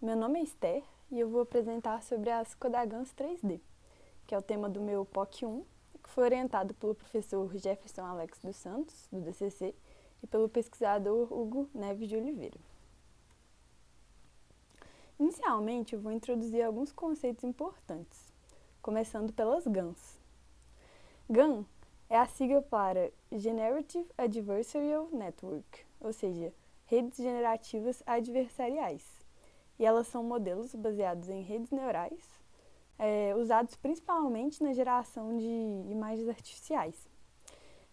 Meu nome é Esther e eu vou apresentar sobre as Kodagans 3D, que é o tema do meu POC 1, que foi orientado pelo professor Jefferson Alex dos Santos, do DCC, e pelo pesquisador Hugo Neves de Oliveira. Inicialmente, eu vou introduzir alguns conceitos importantes, começando pelas GANs. GAN é a sigla para Generative Adversarial Network, ou seja, redes generativas adversariais. E elas são modelos baseados em redes neurais, usados principalmente na geração de imagens artificiais.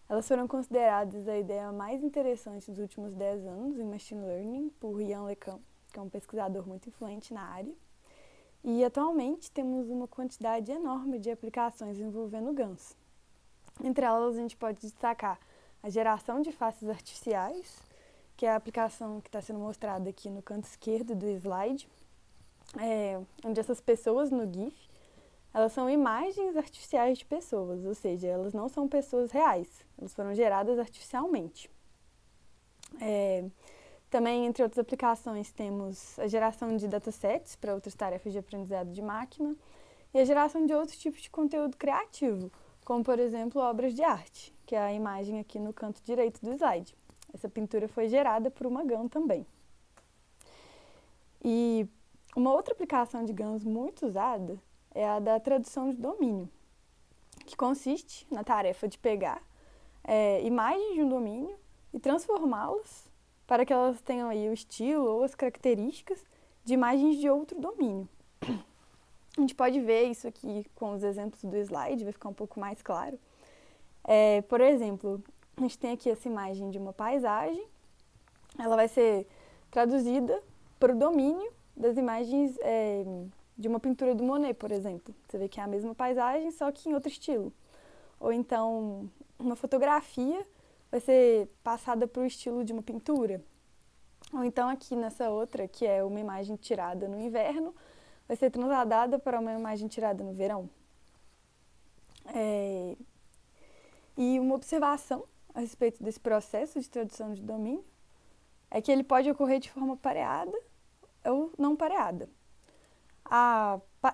Elas foram consideradas a ideia mais interessante dos últimos 10 anos em Machine Learning por Yann LeCun, que é um pesquisador muito influente na área. E atualmente temos uma quantidade enorme de aplicações envolvendo GANs. Entre elas a gente pode destacar a geração de faces artificiais, que é a aplicação que está sendo mostrada aqui no canto esquerdo do slide, onde essas pessoas no GIF, elas são imagens artificiais de pessoas, ou seja, elas não são pessoas reais, elas foram geradas artificialmente. Também, entre outras aplicações, temos a geração de datasets para outras tarefas de aprendizado de máquina e a geração de outros tipos de conteúdo criativo, como, por exemplo, obras de arte, que é a imagem aqui no canto direito do slide. Essa pintura foi gerada por uma GAN também. E uma outra aplicação de GANs muito usada é a da tradução de domínio, que consiste na tarefa de pegar imagens de um domínio e transformá-las para que elas tenham aí o estilo ou as características de imagens de outro domínio. A gente pode ver isso aqui com os exemplos do slide, vai ficar um pouco mais claro. Por exemplo, a gente tem aqui essa imagem de uma paisagem, ela vai ser traduzida para o domínio das imagens de uma pintura do Monet, por exemplo. Você vê que é a mesma paisagem, só que em outro estilo. Ou então, uma fotografia vai ser passada para o estilo de uma pintura. Ou então aqui nessa outra, que é uma imagem tirada no inverno, vai ser transladada para uma imagem tirada no verão. E uma observação a respeito desse processo de tradução de domínio é que ele pode ocorrer de forma pareada ou não pareada.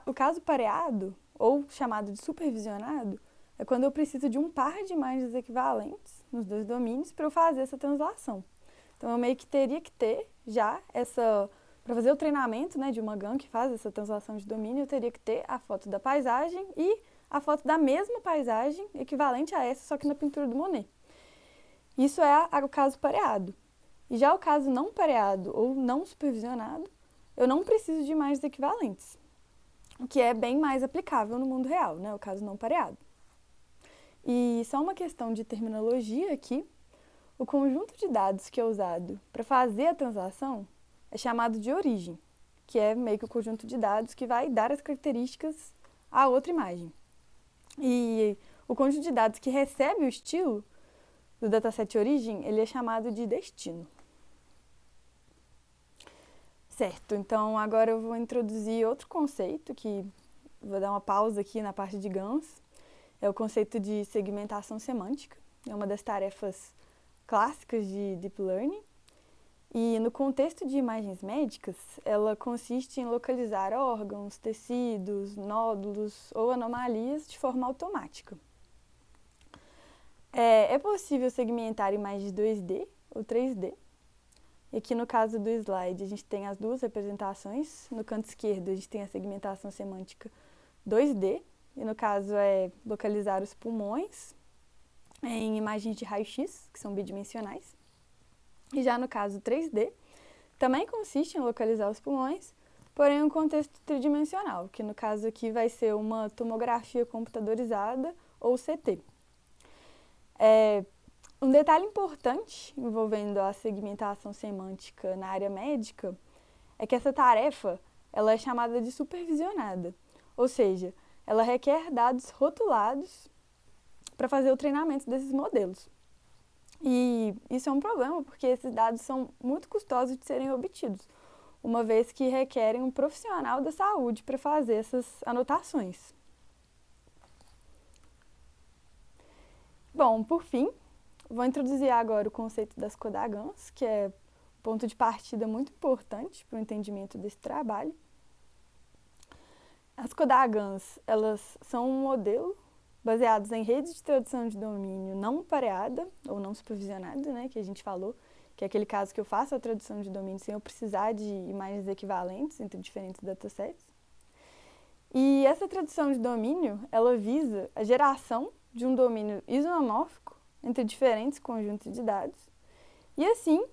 O caso pareado, ou chamado de supervisionado, é quando eu preciso de um par de imagens equivalentes nos dois domínios para eu fazer essa translação. Então, eu meio que teria que ter já para fazer o treinamento, né, de uma GAN que faz essa translação de domínio, eu teria que ter a foto da paisagem e a foto da mesma paisagem equivalente a essa, só que na pintura do Monet. Isso é o caso pareado. E já o caso não pareado ou não supervisionado, eu não preciso de imagens equivalentes, o que é bem mais aplicável no mundo real, né, o caso não pareado. E só uma questão de terminologia aqui, o conjunto de dados que é usado para fazer a translação é chamado de origem, que é meio que o conjunto de dados que vai dar as características à outra imagem. E o conjunto de dados que recebe o estilo do dataset origem, ele é chamado de destino. Certo, então agora eu vou introduzir outro conceito, que vou dar uma pausa aqui na parte de GANs, é o conceito de segmentação semântica, é uma das tarefas clássicas de Deep Learning, e no contexto de imagens médicas, ela consiste em localizar órgãos, tecidos, nódulos ou anomalias de forma automática. É possível segmentar imagens 2D ou 3D. E aqui no caso do slide, a gente tem as duas representações. No canto esquerdo, a gente tem a segmentação semântica 2D, e no caso é localizar os pulmões em imagens de raio-x, que são bidimensionais. E já no caso 3D, também consiste em localizar os pulmões, porém em um contexto tridimensional, que no caso aqui vai ser uma tomografia computadorizada ou CT. Um detalhe importante envolvendo a segmentação semântica na área médica é que essa tarefa ela é chamada de supervisionada, ou seja, ela requer dados rotulados para fazer o treinamento desses modelos. E isso é um problema, porque esses dados são muito custosos de serem obtidos, uma vez que requerem um profissional da saúde para fazer essas anotações. Bom, por fim, vou introduzir agora o conceito das Kodagans, que é um ponto de partida muito importante para o entendimento desse trabalho. As Codagans, elas são um modelo baseado em redes de tradução de domínio não pareada ou não supervisionada, né, que a gente falou, que é aquele caso que eu faço a tradução de domínio sem eu precisar de imagens equivalentes entre diferentes datasets. E essa tradução de domínio, ela visa a geração de um domínio isomórfico entre diferentes conjuntos de dados. E assim,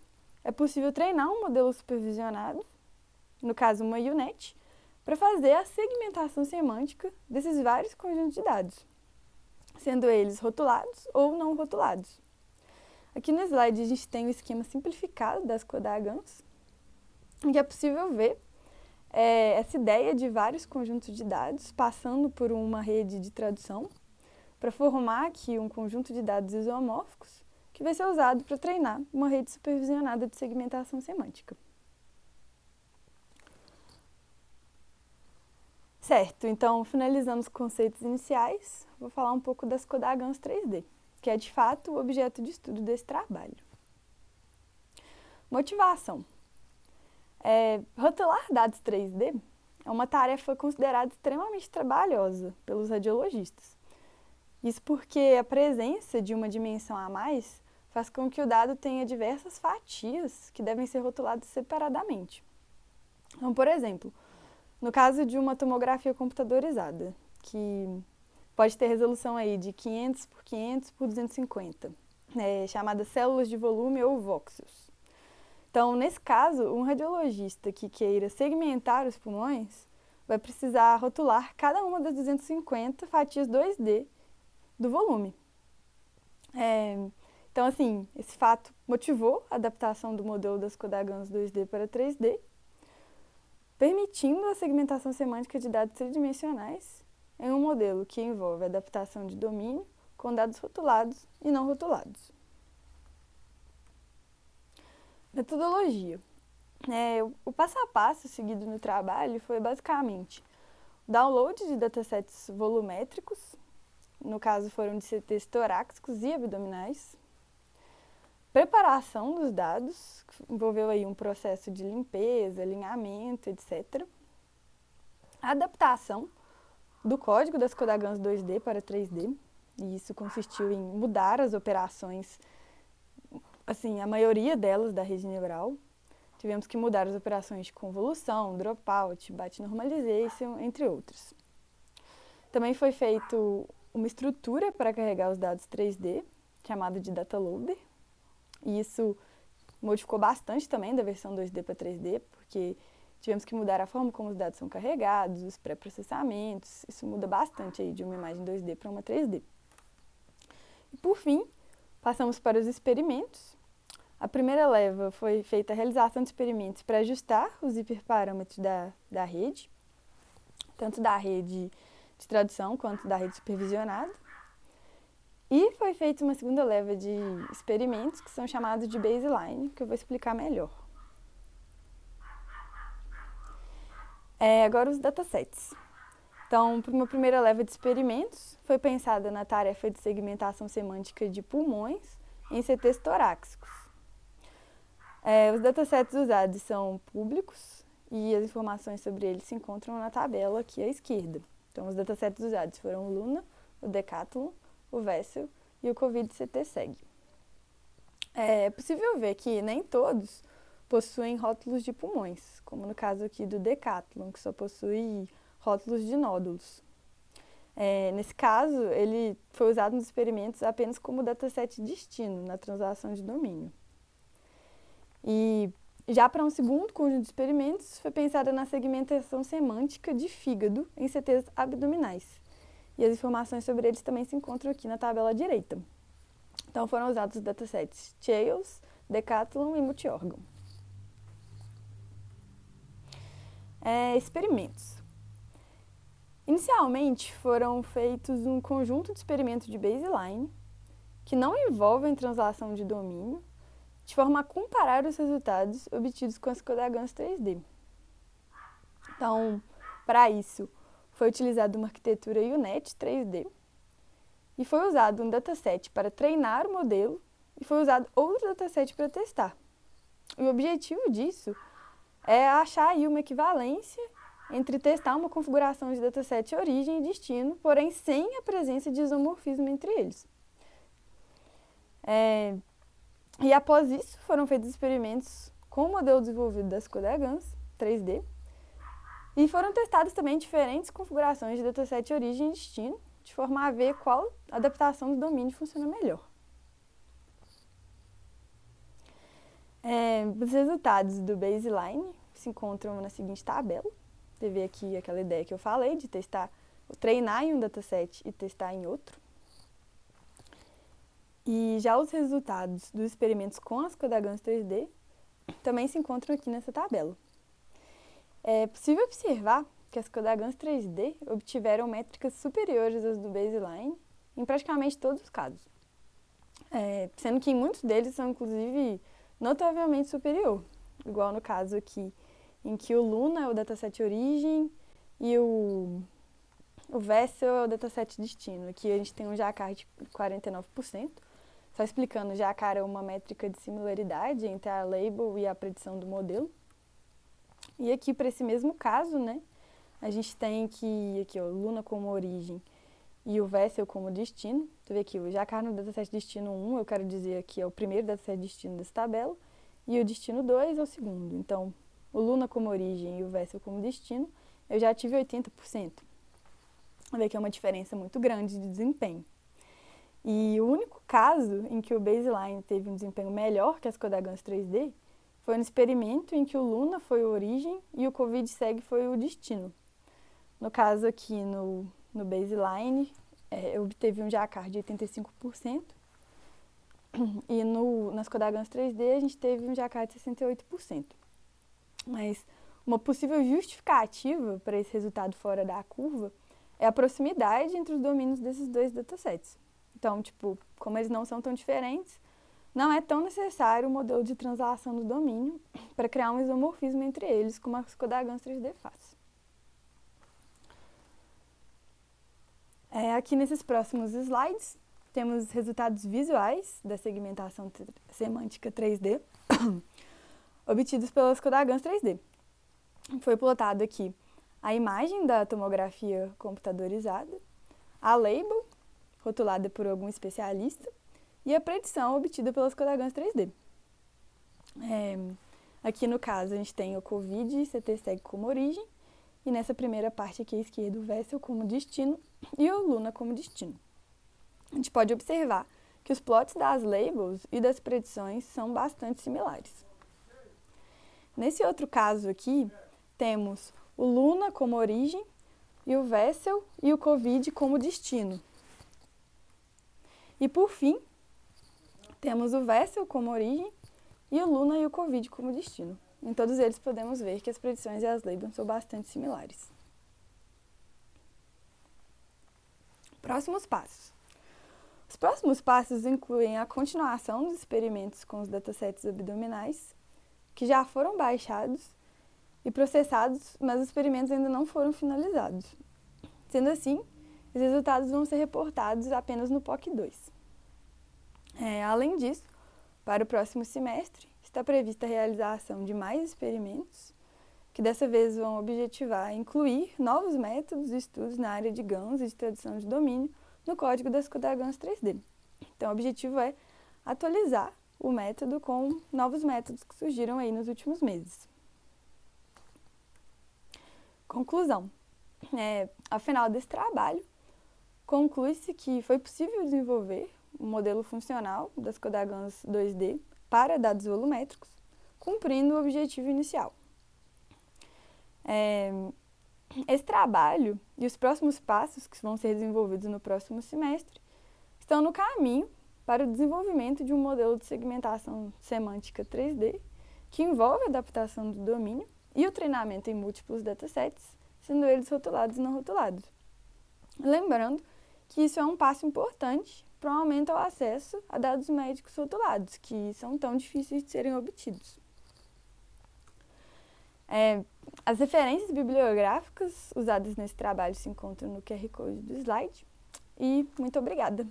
é possível treinar um modelo supervisionado, no caso uma U-Net, para fazer a segmentação semântica desses vários conjuntos de dados, sendo eles rotulados ou não rotulados. Aqui no slide a gente tem o esquema simplificado das Codagans, em que é possível ver essa ideia de vários conjuntos de dados passando por uma rede de tradução para formar aqui um conjunto de dados isomórficos que vai ser usado para treinar uma rede supervisionada de segmentação semântica. Certo, então finalizando os conceitos iniciais, vou falar um pouco das Codagans 3D, que é de fato o objeto de estudo desse trabalho. Motivação. Rotular dados 3D é uma tarefa considerada extremamente trabalhosa pelos radiologistas. Isso porque a presença de uma dimensão a mais faz com que o dado tenha diversas fatias que devem ser rotuladas separadamente. Então, por exemplo, no caso de uma tomografia computadorizada, que pode ter resolução aí de 500 por 500 por 250, chamada células de volume ou voxels. Então, nesse caso, um radiologista que queira segmentar os pulmões vai precisar rotular cada uma das 250 fatias 2D do volume. Então, assim, esse fato motivou a adaptação do modelo das Codagans 2D para 3D, permitindo a segmentação semântica de dados tridimensionais em um modelo que envolve a adaptação de domínio com dados rotulados e não rotulados. Metodologia. O passo a passo seguido no trabalho foi basicamente o download de datasets volumétricos, no caso foram de CTs torácicos e abdominais, preparação dos dados, que envolveu aí um processo de limpeza, alinhamento, etc. Adaptação do código das Codagans 2D para 3D, e isso consistiu em mudar as operações, assim, a maioria delas da rede neural. Tivemos que mudar as operações de convolução, dropout, batch normalization, entre outros. Também foi feito uma estrutura para carregar os dados 3D, chamada de data loader. E isso modificou bastante também da versão 2D para 3D, porque tivemos que mudar a forma como os dados são carregados, os pré-processamentos. Isso muda bastante aí de uma imagem 2D para uma 3D. E por fim, passamos para os experimentos. A primeira leva foi feita a realização de experimentos para ajustar os hiperparâmetros da rede, tanto da rede de tradução quanto da rede supervisionada. E foi feita uma segunda leva de experimentos que são chamados de baseline, que eu vou explicar melhor. Agora os datasets. Então, para uma primeira leva de experimentos, foi pensada na tarefa de segmentação semântica de pulmões em CTs torácicos. Os datasets usados são públicos e as informações sobre eles se encontram na tabela aqui à esquerda. Então, os datasets usados foram o Luna, o Decathlon, o Vessel e o COVID-CT-SEG. É possível ver que nem todos possuem rótulos de pulmões, como no caso aqui do Decathlon, que só possui rótulos de nódulos. Nesse caso, ele foi usado nos experimentos apenas como dataset destino na translação de domínio. E já para um segundo conjunto de experimentos, foi pensada na segmentação semântica de fígado em CTs abdominais. E as informações sobre eles também se encontram aqui na tabela à direita. Então, foram usados os datasets Chales, Decathlon e Multiórgão. Experimentos. Inicialmente, foram feitos um conjunto de experimentos de baseline que não envolvem translação de domínio, de forma a comparar os resultados obtidos com as Codagans 3D. Então, para isso, foi utilizada uma arquitetura U-Net 3D e foi usado um dataset para treinar o modelo e foi usado outro dataset para testar. E o objetivo disso é achar aí uma equivalência entre testar uma configuração de dataset origem e destino, porém sem a presença de isomorfismo entre eles. E após isso, foram feitos experimentos com o modelo desenvolvido da Skoda-Ganz 3D e foram testadas também diferentes configurações de dataset origem e destino, de forma a ver qual adaptação do domínio funciona melhor. Os resultados do baseline se encontram na seguinte tabela. Você vê aqui aquela ideia que eu falei de treinar em um dataset e testar em outro. E já os resultados dos experimentos com a Skoda-Ganz 3D também se encontram aqui nessa tabela. É possível observar que as Skoda-Ganz 3D obtiveram métricas superiores às do baseline em praticamente todos os casos, sendo que em muitos deles são, inclusive, notavelmente superior, igual no caso aqui, em que o Luna é o dataset origem e o Vessel é o dataset destino. Aqui a gente tem um Jacquard de 49%. Só explicando, Jacquard é uma métrica de similaridade entre a label e a predição do modelo. E aqui, para esse mesmo caso, né, a gente tem aqui, o Luna como origem e o Vessel como destino. Você vê aqui, o Jacquard no dataset destino 1, eu quero dizer aqui, é o primeiro dataset destino dessa tabela, e o destino 2 é o segundo. Então, o Luna como origem e o Vessel como destino, eu já tive 80%. Você vê que é uma diferença muito grande de desempenho. E o único caso em que o baseline teve um desempenho melhor que a Skoda-Ganz 3D foi no experimento em que o Luna foi a origem e o Covid-Seg foi o destino. No caso aqui no baseline, eu obteve um Jacquard de 85%, e na Skoda-Ganz 3D a gente teve um Jacquard de 68%. Mas uma possível justificativa para esse resultado fora da curva é a proximidade entre os domínios desses dois datasets. Então, como eles não são tão diferentes, não é tão necessário o modelo de translação do domínio para criar um isomorfismo entre eles, como a Skoda-Ganz 3D faz. Aqui nesses próximos slides, temos os resultados visuais da segmentação semântica 3D obtidos pela Skoda-Ganz 3D. Foi plotado aqui a imagem da tomografia computadorizada, a label, rotulada por algum especialista, e a predição obtida pela Skoda-Ganz 3D. Aqui no caso a gente tem o Covid e CT-Seg como origem, e nessa primeira parte aqui à esquerda o Vessel como destino e o Luna como destino. A gente pode observar que os plots das labels e das predições são bastante similares. Nesse outro caso aqui, temos o Luna como origem e o Vessel e o Covid como destino. E por fim, temos o Vessel como origem e o Luna e o Covid como destino. Em todos eles podemos ver que as predições e as labels são bastante similares. Próximos passos. Os próximos passos incluem a continuação dos experimentos com os datasets abdominais, que já foram baixados e processados, mas os experimentos ainda não foram finalizados. Sendo assim, os resultados vão ser reportados apenas no POC 2. Além disso, para o próximo semestre, está prevista a realização de mais experimentos, que dessa vez vão objetivar incluir novos métodos e estudos na área de GANs e de tradução de domínio no código da Skoda-Ganz 3D. Então, o objetivo é atualizar o método com novos métodos que surgiram aí nos últimos meses. Conclusão. Ao final desse trabalho, conclui-se que foi possível desenvolver um modelo funcional da Skoda-Ganz 2D para dados volumétricos, cumprindo o objetivo inicial. Esse trabalho e os próximos passos que vão ser desenvolvidos no próximo semestre estão no caminho para o desenvolvimento de um modelo de segmentação semântica 3D que envolve a adaptação do domínio e o treinamento em múltiplos datasets, sendo eles rotulados e não rotulados. Lembrando que isso é um passo importante para o aumento ao acesso a dados médicos rotulados, que são tão difíceis de serem obtidos. As referências bibliográficas usadas nesse trabalho se encontram no QR Code do slide. E muito obrigada!